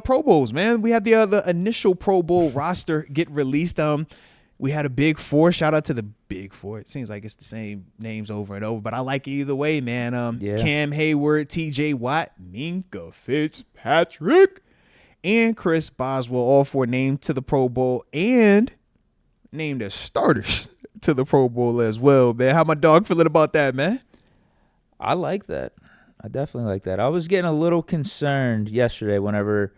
Pro Bowls, man. We had the initial Pro Bowl roster get released. We had a Big Four. Shout out to the Big Four. It seems like it's the same names over and over, but I like it either way, man. Cam Heyward, T.J. Watt, Minka Fitzpatrick, and Chris Boswell, all four named to the Pro Bowl and named as starters to the Pro Bowl as well, man. How my dog feeling about that, man? I like that. I definitely like that. I was getting a little concerned yesterday whenever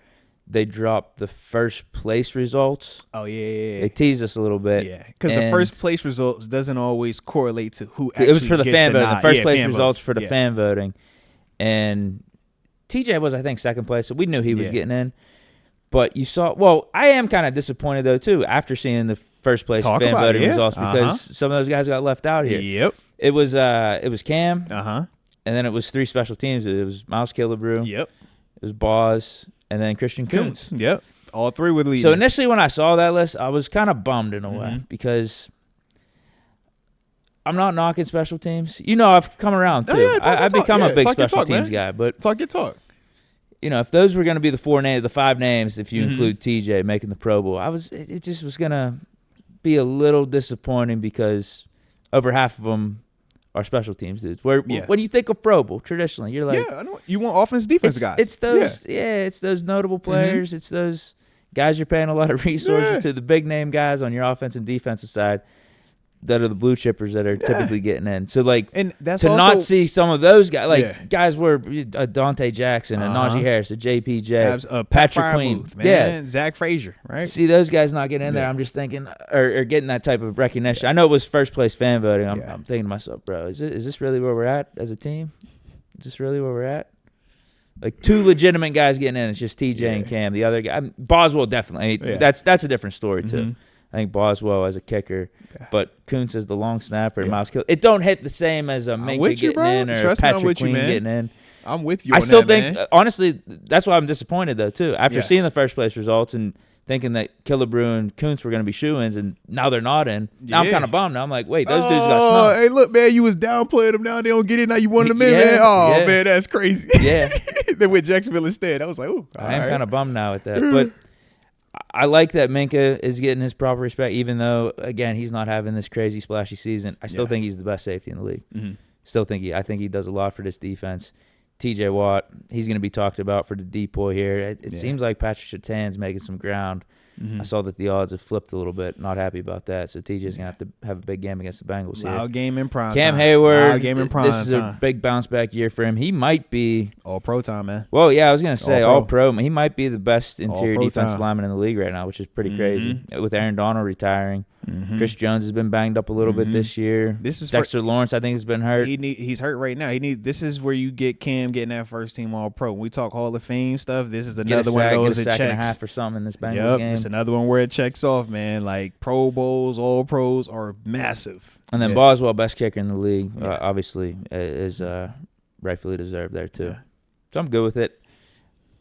they dropped the first place results. Oh, yeah. They teased us a little bit. Yeah, because the first place results doesn't always correlate to who actually it was for the fan voting. The first place results votes. for the fan voting. And TJ was, I think, second place, so we knew he was getting in. But you saw – well, I am kind of disappointed, though, too, after seeing the first place fan voting results because some of those guys got left out here. Yep. It was Cam. Uh-huh. And then it was three special teams. It was Miles Killebrew. Yep. It was Boz. And then Christian Kuntz. Yep. All three were leading. So initially when I saw that list, I was kind of bummed in a way because I'm not knocking special teams. You know, I've come around too. I've become a big special teams guy. But talk. You know, if those were going to be the five names, if you include TJ making the Pro Bowl, it just was going to be a little disappointing because over half of them are special teams dudes. When you think of Pro Bowl, traditionally, you're like, I know. You want offense, defense guys. It's those, it's those notable players. It's those guys you're paying a lot of resources to, the big name guys on your offense and defensive side that are the blue chippers that are typically getting in. So, like, and that's to also, not see some of those guys, guys were Dante Jackson, a Najee Harris, a JPJ, Patrick Queen, Zach Frazier, right? See those guys not getting in there. I'm just thinking, or getting that type of recognition. I know it was first place fan voting. I'm thinking to myself, bro, is this really where we're at as a team? Is this really where we're at? Like two legitimate guys getting in. It's just TJ and Cam. The other guy, Boswell, definitely. That's a different story too. I think Boswell as a kicker, but Kuntz as the long snapper, Miles Kill. It don't hit the same as a Minka getting in or Patrick Queen getting in. I'm with you. I still think, honestly, that's why I'm disappointed though too. After seeing the first place results and thinking that Killebrew and Kuntz were going to be shoo-ins, and now they're not in. Now I'm kind of bummed. Now I'm like, wait, those dudes got snubbed. Hey, look, man, you was downplaying them. Now they don't get it. Now you wanted them in, man. Oh, man, that's crazy. Yeah. They went Jacksonville instead. I was like, oh, I am kind of bummed now with that. But I like that Minka is getting his proper respect, even though, again, he's not having this crazy splashy season. I still think he's the best safety in the league. I think he does a lot for this defense. TJ Watt, he's going to be talked about for the DPOY here. It seems like Patrick Surtain's making some ground. I saw that the odds have flipped a little bit. Not happy about that. So TJ's going to have a big game against the Bengals here. Loud game in prime Cam time. Heyward, Loud game in prime this is a big bounce-back year for him. He might be All-Pro time, man. Well, yeah, I was going to say All-Pro. He might be the best interior All-Pro defensive lineman in the league right now, which is pretty crazy. With Aaron Donald retiring. Chris Jones has been banged up a little bit this year. Dexter Lawrence, I think, has been hurt. He's hurt right now. This is where you get Cam getting that first team All-Pro. When we talk Hall of Fame stuff, this is another one of those that checks. Get a sack and a half or something in this Bengals game. It's another one where it checks off, man. Like Pro Bowls, All-Pros are massive. And then Boswell, best kicker in the league, obviously, is rightfully deserved there too. So I'm good with it.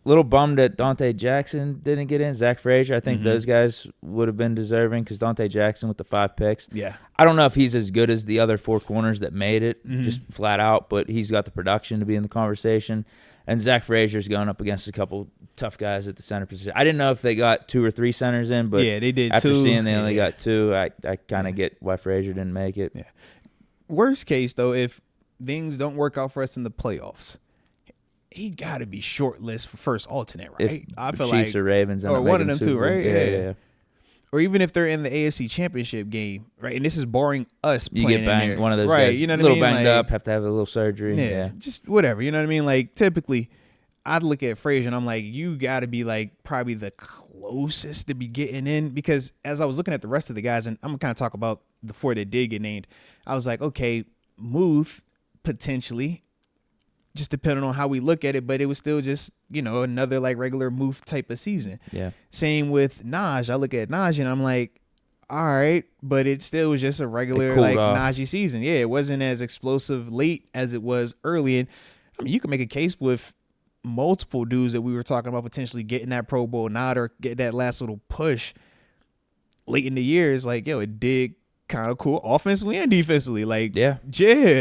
Little bummed that Dante Jackson didn't get in. Zach Frazier, I think those guys would have been deserving because Dante Jackson with the 5 picks. Yeah. I don't know if he's as good as the other 4 corners that made it, just flat out, but he's got the production to be in the conversation. And Zach Frazier's going up against a couple tough guys at the center position. I didn't know if they got 2 or 3 centers in, but they did after 2. Seeing they only got 2, I kind of get why Frazier didn't make it. Yeah. Worst case, though, if things don't work out for us in the playoffs, he got to be shortlist for first alternate, right? I feel Chiefs or Ravens, or one of them too, right? Yeah. Or even if they're in the AFC Championship game, right? And this is barring us you playing get banged, in there. One of those right? guys, You know what a little I mean? banged up, have to have a little surgery. Yeah, just whatever. You know what I mean? Like typically, I'd look at Frazier and I'm like, you got to be like probably the closest to be getting in, because as I was looking at the rest of the guys, and I'm gonna kind of talk about the 4 that did get named, I was like, okay, Muth potentially. Just depending on how we look at it, but it was still just, another like regular Muth type of season. Yeah. Same with Naj. I look at Naj and I'm like, all right, but it still was just a regular Najee season. Yeah, it wasn't as explosive late as it was early. And I mean, you can make a case with multiple dudes that we were talking about potentially getting that Pro Bowl nod or get that last little push late in the year. It's like, it did kind of cool offensively and defensively. Like, yeah.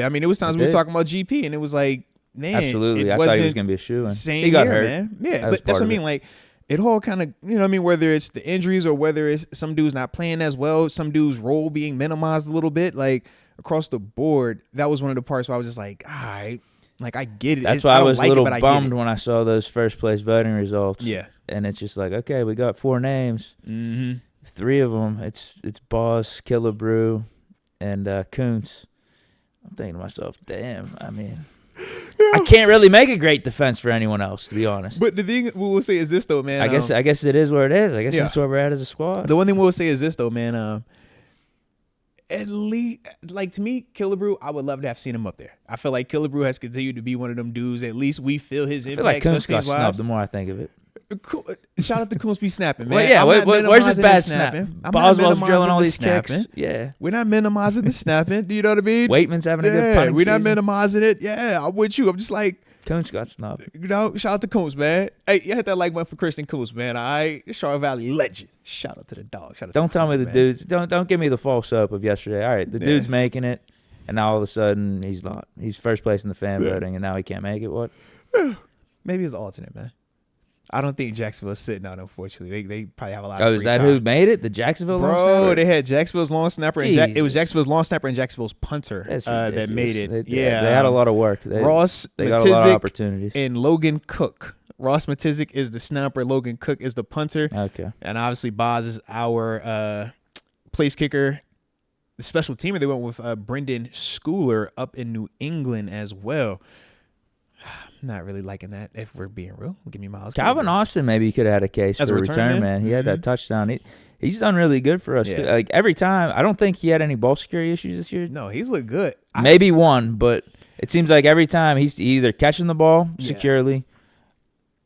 I mean, it was times we were talking about GP and it was like, man, absolutely. I thought he was going to be a shoe. Same he got year, hurt. Man. Yeah, but that's what I mean. Like, it all kind of, you know what I mean, whether it's the injuries or whether it's some dudes not playing as well, some dudes' role being minimized a little bit, like across the board, that was one of the parts where I was just like, all right, like I get it. That's why I was a little bummed when I saw those first place voting results. Yeah. And it's just like, okay, we got 4 names. Mm-hmm. 3 of them, it's Boss, Killebrew, and Kuntz. I'm thinking to myself, damn, I mean, I can't really make a great defense for anyone else, to be honest. But the thing we'll say is this, though, man. I guess it is where it is. I guess that's where we're at as a squad. The one thing we'll say is this, though, man. At least, like, to me, Killebrew, I would love to have seen him up there. I feel like Killebrew has continued to be one of them dudes. At least we feel his impact. I feel like Kuntz got snubbed the more I think of it. Shout out to Kuntz be snapping, man. Well, yeah, where's his bad snap? Boswell's drilling all these kicks. Yeah. We're not minimizing the snapping. Do you know what I mean? Waitman's having a good punting we're not season. minimizing it. Yeah, I'm with you. I'm just like, Kuntz got snubbed. You know, shout out to Kuntz, man. Hey, you hit that like button for Christian Kuntz, man. All right, Charlotte Valley legend. Shout out to the dog. Shout out don't to tell me the man. dudes. Don't give me the false hope of yesterday. All right, the dude's making it, and now all of a sudden he's not. He's first place in the fan voting, and now he can't make it. What? Maybe it's an alternate, man. I don't think Jacksonville's sitting out, unfortunately. They probably have a lot of free is that time. who made it? The Jacksonville long snapper? Bro, they had Jacksonville's long snapper. And it was Jacksonville's long snapper and Jacksonville's punter that made it. They had a lot of work. They got a lot of opportunities. And Logan Cook. Ross Matizik is the snapper. Logan Cook is the punter. Okay. And obviously, Boz is our place kicker. The special teamer, they went with Brendan Schooler up in New England as well. Not really liking that, if we're being real. Give me Miles. Calvin Austin maybe could have had a case as for a return man. He had that touchdown. He's done really good for us too. Like every time, I don't think he had any ball security issues this year. No, he's looked good. Maybe one, but it seems like every time he's either catching the ball securely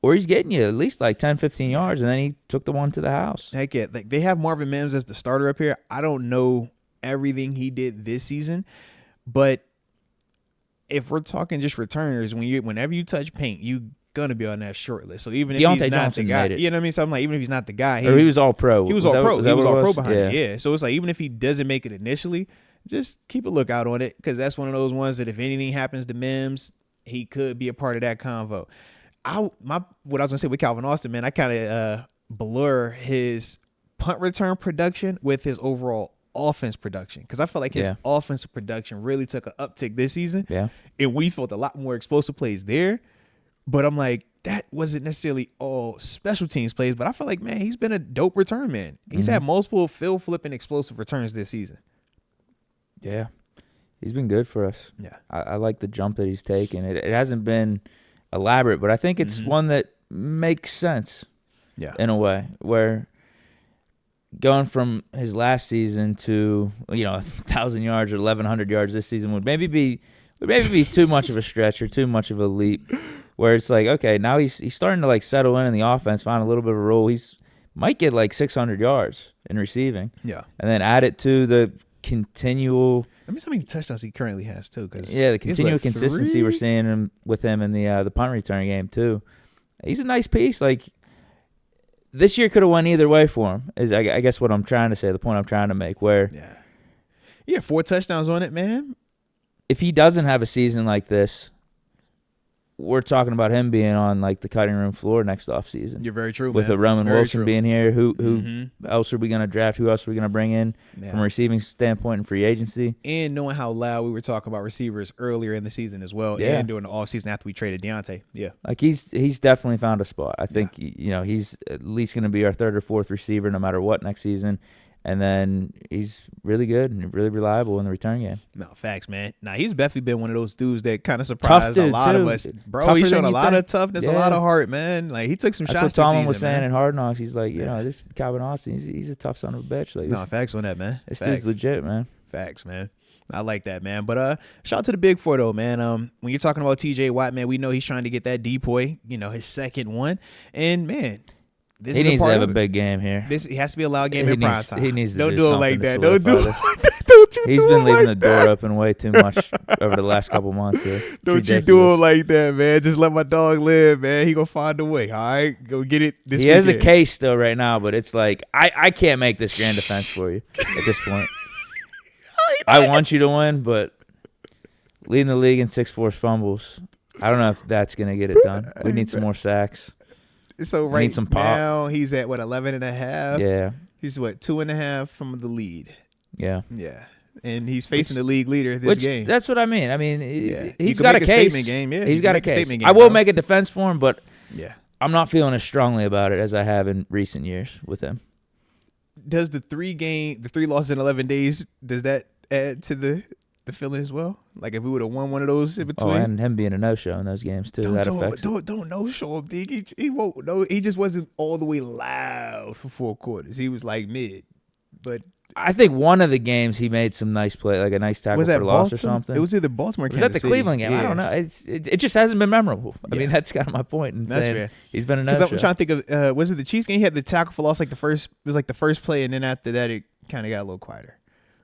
or he's getting you at least like 10, 15 yards, and then he took the one to the house. Heck yeah. Like, they have Marvin Mims as the starter up here. I don't know everything he did this season, but if we're talking just returners, whenever you touch paint, you gonna be on that short list. So even if he's not Johnson the guy, made it. you know what I mean? So I'm like, even if he's not the guy, he was all pro. He was all pro. He was all pro behind it. Yeah. So it's like, even if he doesn't make it initially, just keep a lookout on it, because that's one of those ones that if anything happens to Mims, he could be a part of that convo. What I was gonna say with Calvin Austin, man, I kind of blur his punt return production with his overall offense production, because I felt like his offensive production really took an uptick this season. Yeah. And we felt a lot more explosive plays there. But I'm like, that wasn't necessarily all special teams plays, but I feel like, man, he's been a dope return man. He's had multiple flipping explosive returns this season. Yeah. He's been good for us. Yeah. I like the jump that he's taken. It hasn't been elaborate, but I think it's one that makes sense. Yeah. In a way, where going from his last season to 1,000 yards or 1,100 yards this season would maybe be too much of a stretch or too much of a leap. Where it's like, okay, now he's starting to like settle in the offense, find a little bit of a role. He's might get like 600 yards in receiving. Yeah, and then add it to the continual. Let me see how many touchdowns he currently has too. Because the continual consistency we're seeing with him in the punt return game too. He's a nice piece. Like, this year could have went either way for him, is I guess what I'm trying to say, the point I'm trying to make, where 4 touchdowns on it, man. If he doesn't have a season like this, we're talking about him being on like the cutting room floor next offseason. You're very true, with man. a Roman very Wilson true. being here. Who else are we going to draft? Who else are we going to bring in from a receiving standpoint and free agency? And knowing how loud we were talking about receivers earlier in the season as well, and during the offseason after we traded Deontay. Yeah. Like, he's definitely found a spot. I think he's at least going to be our 3rd or 4th receiver no matter what next season. And then he's really good and really reliable in the return game. No, facts, man. Now, he's definitely been one of those dudes that kind of surprised a lot of us. Bro, Tougher he's shown a than lot you of toughness, a lot of heart, man. Like, he took some That's shots what this Tomlin season, was saying man. in Hard Knocks. He's like, this Calvin Austin, he's a tough son of a bitch. Like, no, facts on that, man. This facts. dude's legit, man. Facts, man. I like that, man. But shout out to the Big Four, though, man. When you're talking about TJ Watt, man, we know he's trying to get that DPOY, his second one. And, man, he needs to have a big game here. He has to be a loud game in prime time. He needs to Don't do it like that. Don't do it like that. He's been leaving the door open way too much over the last couple months here. Don't you do it like that, man. Just let my dog live, man. He gonna find a way. All right, go get it this weekend. He has a case still right now, but it's like I can't make this grand defense for you at this point. I want you to win, but leading the league in 6 forced fumbles, I don't know if that's gonna get it done. We need some more sacks. So right now he's at what 11.5. Yeah. He's what 2.5 from the lead. Yeah. Yeah. And he's facing the league leader this game. That's what I mean. I mean, he's got a case. Statement game. Yeah, he's got a case. I will make a defense for him, but yeah, I'm not feeling as strongly about it as I have in recent years with him. Does the 3 losses in 11 days, does that add to the feeling as well? Like if we would have won one of those in between. Oh, and him being a no-show in those games too. Don't no-show him, Deke. He won't. No, he just wasn't all the way loud for 4 quarters. He was like mid, but. I think one of the games he made some nice play, like a nice tackle for loss or something. It was either Baltimore or Kansas City. Was that the Cleveland game? Yeah. I don't know. It just hasn't been memorable. I mean, that's kind of my point in saying fair. He's been a no-show. I'm trying to think of, was it the Chiefs game? He had the tackle for loss like the first play, and then after that it kind of got a little quieter.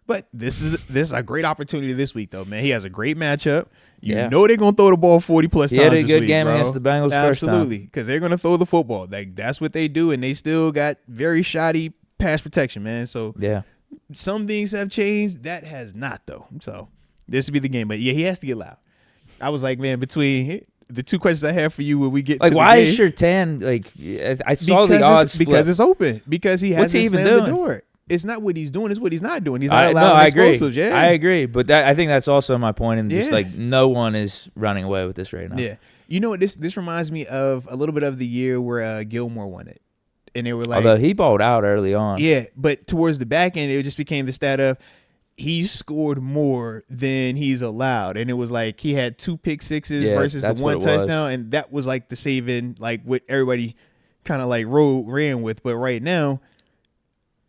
But this is a great opportunity this week, though, man. He has a great matchup. You know they're going to throw the ball 40+ times this week, He had a good game against the Bengals first time. Absolutely, because they're going to throw the football. Like, that's what they do, and they still got very shoddy pass protection, man. So yeah. Some things have changed. That has not, though. So this would be the game. But, yeah, he has to get loud. I was like, man, between the 2 questions I have for you when we get to the why game. Is Surtain, I saw the odds because it's open. Because he hasn't slammed the door. It's not what he's doing. It's what he's not doing. He's not allowing I explosives. Agree. Yeah, I agree. But I think that's also my point. And just no one is running away with this right now. Yeah. You know what? This reminds me of a little bit of the year where Gilmore won it. And they were like, although he balled out early on. Yeah, but towards the back end, it just became the stat of he scored more than he's allowed. And it was like he had 2 pick sixes versus the 1 touchdown. And that was like the saving, like what everybody kind of like ran with. But right now,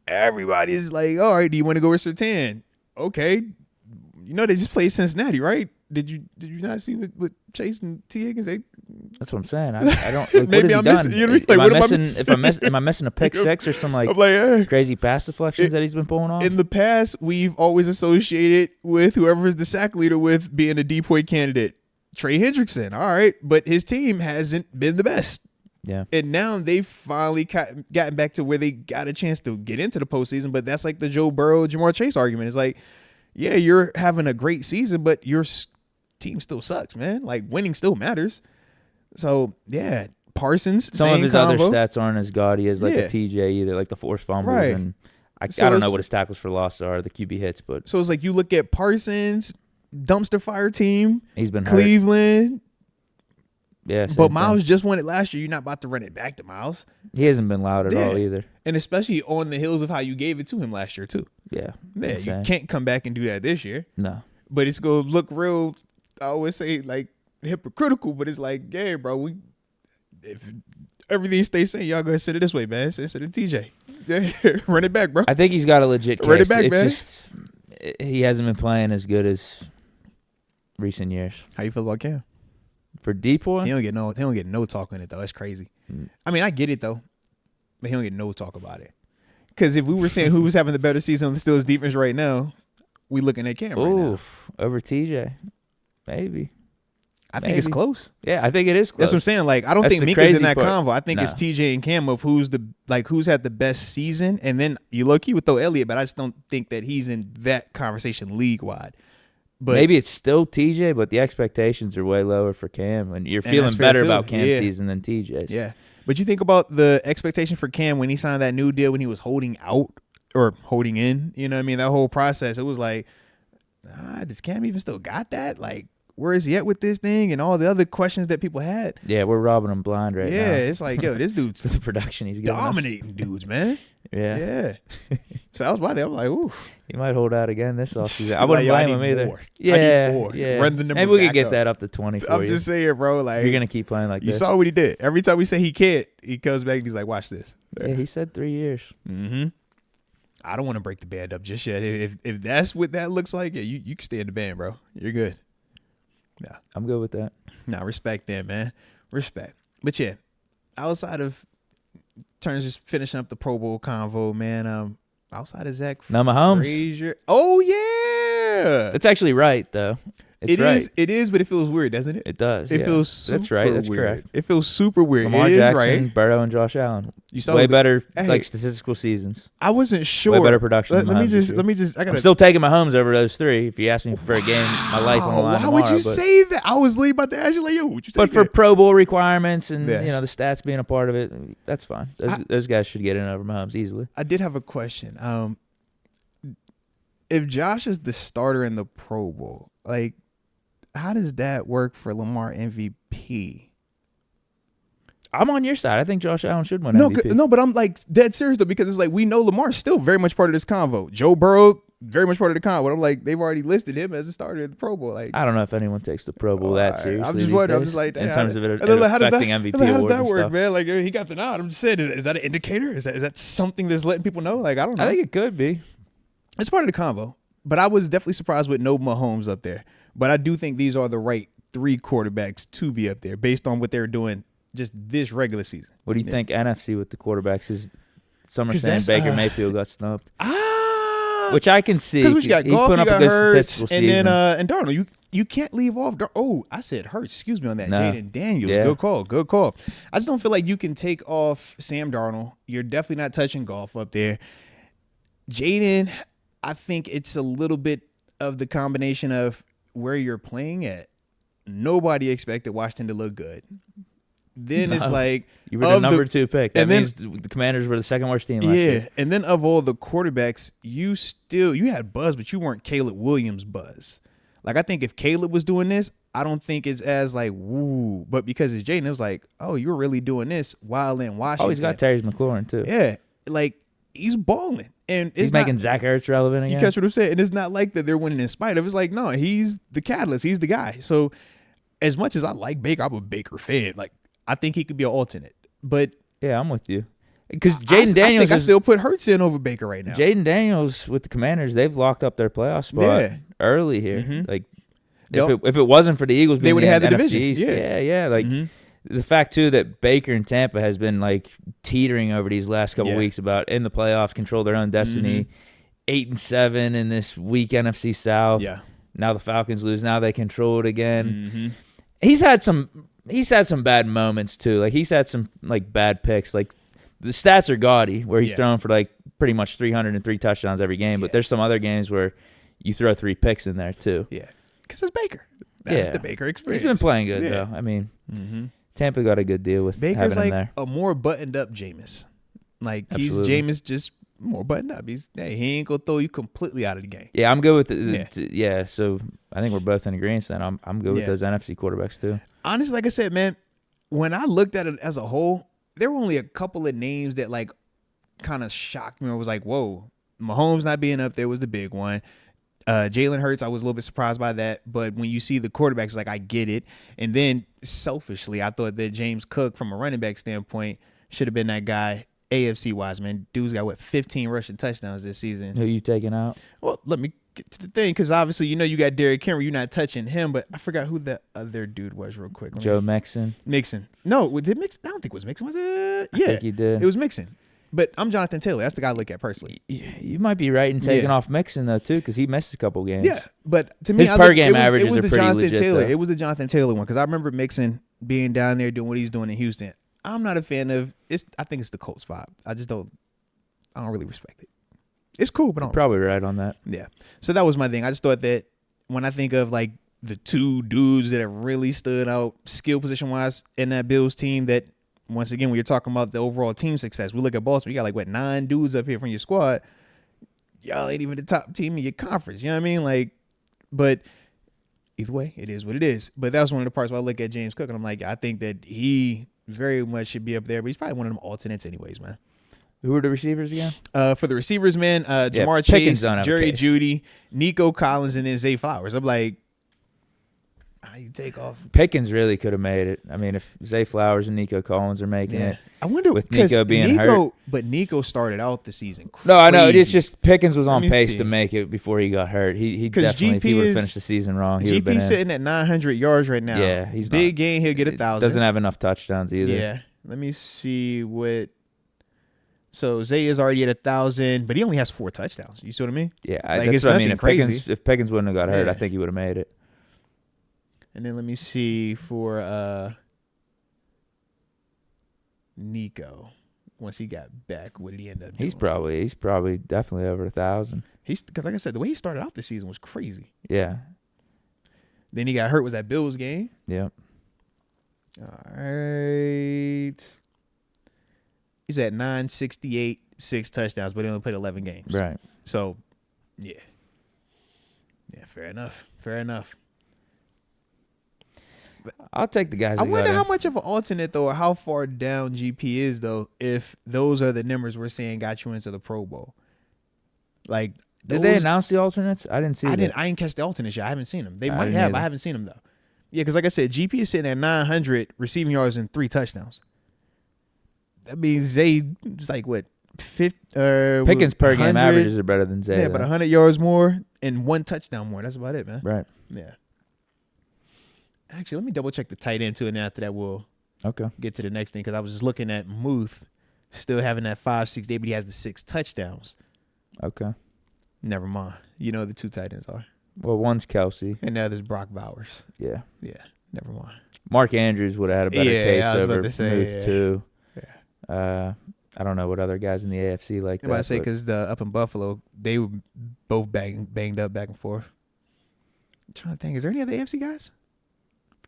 everybody's like, all right, do you want to go with Surtain? Okay. You know, they just played Cincinnati, right? Did you not see what Chase and T. Higgins? That's what I'm saying. I don't. Like, maybe I'm missing. You know what I mean? Like, am I missing a pick six or some crazy pass deflections that he's been pulling off? In the past, we've always associated with whoever is the sack leader with being a DPOY candidate. Trey Hendrickson, all right, but his team hasn't been the best. Yeah, and now they've finally gotten back to where they got a chance to get into the postseason. But that's like the Joe Burrow, Jamar Chase argument. It's like, yeah, you're having a great season, but your team still sucks, man. Like winning still matters. So yeah, Parsons. Some of his other stats aren't as gaudy as a TJ either, like the forced fumbles, right. And I don't know what his tackles for loss are, the QB hits, but so it's like you look at Parsons, dumpster fire team. He's been Cleveland. Hurt. Yeah, but Miles just won it last year. You're not about to run it back to Miles. He hasn't been loud at all either, and especially on the heels of how you gave it to him last year too. Yeah, you can't come back and do that this year. No, but it's gonna look real. I always say like hypocritical, but it's like, yeah, bro, if everything stays same, y'all go ahead and sit it this way, man. Sit it TJ. Yeah, run it back, bro. I think he's got a legit case. Run it back, man. Just, he hasn't been playing as good as recent years. How you feel about Cam? For DPOY? He don't get no talk on it though. That's crazy. I mean, I get it though, but he don't get no talk about it. Because if we were saying who was having the better season on the Steelers defense right now, we looking at Cam right now. Over TJ, maybe. I think it's close. Yeah, I think it is close. That's what I'm saying. Like, I don't think Minka's in that convo. I think it's TJ and Cam of who's had the best season, and then you low-key would throw Elliott, but I just don't think that he's in that conversation league-wide. But maybe it's still TJ, but the expectations are way lower for Cam, and you're feeling better about Cam's season than TJ's. Yeah, but you think about the expectation for Cam when he signed that new deal, when he was holding out or holding in. You know what I mean? That whole process, it was like, does Cam even still got that? Like, where is he at with this thing and all the other questions that people had? Yeah, we're robbing him blind right now. Yeah, it's like, yo, this dude's for the production he's dominating dudes, man. Yeah. So I was by there. I'm like, ooh. He might hold out again this offseason. I wouldn't blame him either. More. Yeah, more. Yeah. Run the number maybe we could get up. that up to 20 for I'm you. just saying, bro. Like, you're gonna keep playing like this. this. You saw what he did. Every time we say he can't, he comes back and he's like, watch this. Yeah, he said 3 years. Mm-hmm. I don't want to break the band up just yet. If that's what that looks like, yeah, you can stay in the band, bro. You're good. Yeah, I'm good with that. Nah, respect that, man. Respect. But yeah, outside of Turner's just finishing up the Pro Bowl convo, man. Outside of Zach Mahomes. Frazier. Oh yeah, that's actually right though. It is, but it feels weird, doesn't it? It does. It feels super That's right. That's weird. correct. It feels super weird. Lamar it is Jackson, right. Burrow, and Josh Allen. You saw way better hey, statistical seasons. I wasn't sure. Way better production. Let me just. I'm still taking Mahomes over those three. If you ask me for a game, my life on the line. Why would you say that? I was late about to ask you, like, yo, would you say But for that? Pro Bowl requirements and the stats being a part of it, that's fine. Those guys should get in over Mahomes easily. I did have a question. If Josh is the starter in the Pro Bowl, like, how does that work for Lamar MVP? I'm on your side. I think Josh Allen should win MVP. No, but I'm like dead serious though, because it's like we know Lamar's still very much part of this convo. Joe Burrow, very much part of the convo. I'm like, they've already listed him as a starter at the Pro Bowl. Like, I don't know if anyone takes the Pro Bowl that seriously. I'm just wondering. I'm just like, in terms of it how affecting MVP awards. How does that work, stuff. man? Like, he got the nod. I'm just saying, is that an indicator? Is that something that's letting people know? Like, I don't know. I think it could be. It's part of the convo, but I was definitely surprised with no Mahomes up there. But I do think these are the right three quarterbacks to be up there based on what they're doing just this regular season. What do you think NFC with the quarterbacks is? Some are saying Baker Mayfield got snubbed. Which I can see. Because he's putting up a good statistical season. And then and Darnold, you can't leave off. I said Hurts. Excuse me on that. No. Jaden Daniels. Yeah. Good call. I just don't feel like you can take off Sam Darnold. You're definitely not touching golf up there. Jaden, I think it's a little bit of the combination of where you're playing at. Nobody expected Washington to look good. Then it's like you were the number 2 pick. That means the Commanders were the second worst team last year. And then of all the quarterbacks, you had buzz, but you weren't Caleb Williams buzz. Like, I think if Caleb was doing this, I don't think it's as like woo. But because it's Jaden, it was like, oh, you're really doing this while in Washington. Oh, he's got Terry McLaurin too. Yeah, like he's balling. And he's making Zach Ertz relevant again. You catch what I'm saying? And it's not like that they're winning in spite of. It's like, no, he's the catalyst. He's the guy. So as much as I like Baker, I'm a Baker fan. Like, I think he could be an alternate. But yeah, I'm with you. Because Jaden Daniels, I still put Hurts in over Baker right now. Jaden Daniels with the Commanders, they've locked up their playoff spot early here. Mm-hmm. Like, if it wasn't for the Eagles, they would have had the NFC division. East, yeah. Like the fact too that Baker and Tampa has been like teetering over these last couple weeks about in the playoffs, control their own destiny. 8-7 in this weak NFC South. Yeah. Now the Falcons lose. Now they control it again. He's had some bad moments too. Like, he's had some like bad picks. Like, the stats are gaudy where he's throwing for like pretty much 303 touchdowns every game. But there's some other games where you throw 3 picks in there too. Yeah, because it's Baker. That's the Baker experience. He's been playing good though. I mean, Tampa got a good deal with Baker's having him there. A more buttoned up Jameis. Like, he's Jameis just more buttoned up. He ain't gonna throw you completely out of the game. Yeah, I'm good with so I think we're both in agreement then. I'm good with those NFC quarterbacks too. Honestly, like I said, man, when I looked at it as a whole, there were only a couple of names that like kind of shocked me. I was like, whoa, Mahomes not being up there was the big one. Jalen Hurts, I was a little bit surprised by that. But when you see the quarterbacks, like, I get it. And then selfishly, I thought that James Cook, from a running back standpoint, should have been that guy. AFC wise, man, dude's got 15 rushing touchdowns this season. Who you taking out? Well, let me get to the thing, because obviously you got Derrick Henry. You're not touching him, but I forgot who the other dude was real quick. Joe Mixon. No, did Mixon? I don't think it was Mixon. Was it? Yeah, I think he did. It was Mixon. But I'm Jonathan Taylor. That's the guy I look at personally. You might be right in taking off Mixon though too, because he missed a couple games. Yeah, but to me, his per game averages are pretty legit. It was the Jonathan Taylor one, because I remember Mixon being down there doing what he's doing in Houston. I'm not a fan of it. I think it's the Colts vibe. I don't really respect it. It's cool, but I'm probably right on that. Yeah. So that was my thing. I just thought that when I think of like the two dudes that have really stood out skill position wise in that Bills team, that once again, when you're talking about the overall team success, we look at Baltimore, you got like 9 dudes up here from your squad. Y'all ain't even the top team in your conference. You know what I mean? Like, but either way, it is what it is. But that was one of the parts where I look at James Cook and I'm like, I think that he very much should be up there, but he's probably one of them alternates anyways, man. Who are the receivers again? For the receivers, man, Jamar Chase, Jerry Jeudy, Nico Collins, and then Zay Flowers. I'm like, how you take off? Pickens really could have made it. I mean, if Zay Flowers and Nico Collins are making it. I wonder, with Nico being hurt. But Nico started out the season crazy. No, I know. It's just Pickens was on pace to make it before he got hurt. He definitely, if he would have finished the season wrong, he would have been sitting at 900 yards right now. Yeah, he's big game. He'll get 1,000. Doesn't have enough touchdowns either. Yeah. Let me see what. So Zay is already at 1,000, but he only has 4 touchdowns. You see what I mean? Yeah, like, that's what I mean. If Pickens wouldn't have got hurt, I think he would have made it. And then let me see for Nico. Once he got back, what did he end up doing? He's probably definitely over 1,000. Because like I said, the way he started out this season was crazy. Yeah. Then he got hurt. Was that Bills game? Yep. All right. He's at 968, 6 touchdowns, but he only played 11 games. Right. So, yeah. Yeah, fair enough. I'll take the guys. I wonder how much of an alternate, though, or how far down GP is, though, if those are the numbers we're saying got you into the Pro Bowl. Like, did they announce the alternates? I didn't see that. I didn't catch the alternates yet. I haven't seen them. They might have. I haven't seen them, though. Yeah, because like I said, GP is sitting at 900 receiving yards and 3 touchdowns. That means Zay is like, what, Pickens per game averages are better than Zay. Yeah, but 100 yards more and 1 touchdown more. That's about it, man. Right. Yeah. Actually, let me double check the tight end too, and after that we'll get to the next thing, because I was just looking at Muth still having that 5-6 day, but he has the 6 touchdowns. Okay. Never mind. You know who the 2 tight ends are. Well, one's Kelsey. And the other's Brock Bowers. Yeah. Yeah. Never mind. Mark Andrews would have had a better case over Muth too. Yeah. I don't know what other guys in the AFC like that. I say because up in Buffalo, they were both banged up back and forth. I'm trying to think. Is there any other AFC guys?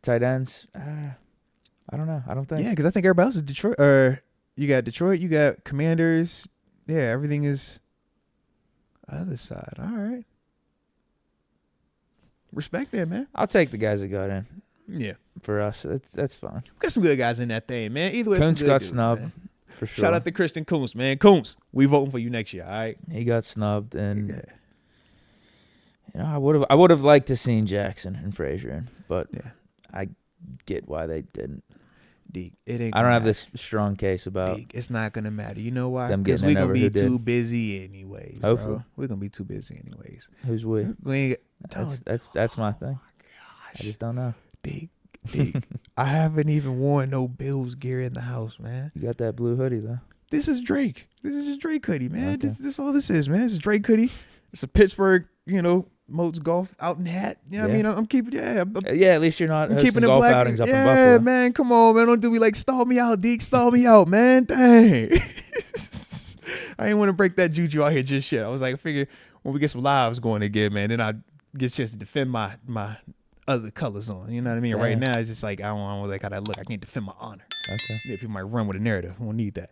Tight ends? I don't know. I don't think. Yeah, because I think everybody else is Detroit. You got Detroit. You got Commanders. Yeah, everything is other side. All right. Respect that, man. I'll take the guys that got in. Yeah. For us, that's fine. We got some good guys in that thing, man. Either way, Kuntz got snubbed. For sure. Shout out to Christian Kuntz, man. Kuntz, we voting for you next year, all right? He got snubbed, and you know, I would have liked to seen Jackson and Frazier in, but I get why they didn't. Deke, it ain't. I don't have this strong case about. Deke, it's not gonna matter. You know why? Them Because getting we're gonna be too did. busy anyways. Hopefully, bro. We're gonna be too busy anyways. Who's we? That's my thing. Gosh. I just don't know. Deke, I haven't even worn no Bills gear in the house, man. You got that blue hoodie though. This is Drake. This is just Drake hoodie, man. Okay. This all this is, man. This is Drake hoodie. It's a Pittsburgh, Moats golf outing hat. You know what I mean? I'm keeping at least you're not keeping golf black outings up in Yeah, Buffalo. man. Come on, man. Don't do me like stall me out, Deke. Stall me out, man. Dang. I didn't want to break that juju out here just yet. I was like, I figure when we get some lives going again, man, then I get a chance to defend my other colors on. You know what I mean? Damn. Right now, it's just like I don't like how that look. I can't defend my honor. Okay. Yeah, people might run with a narrative. I don't need that.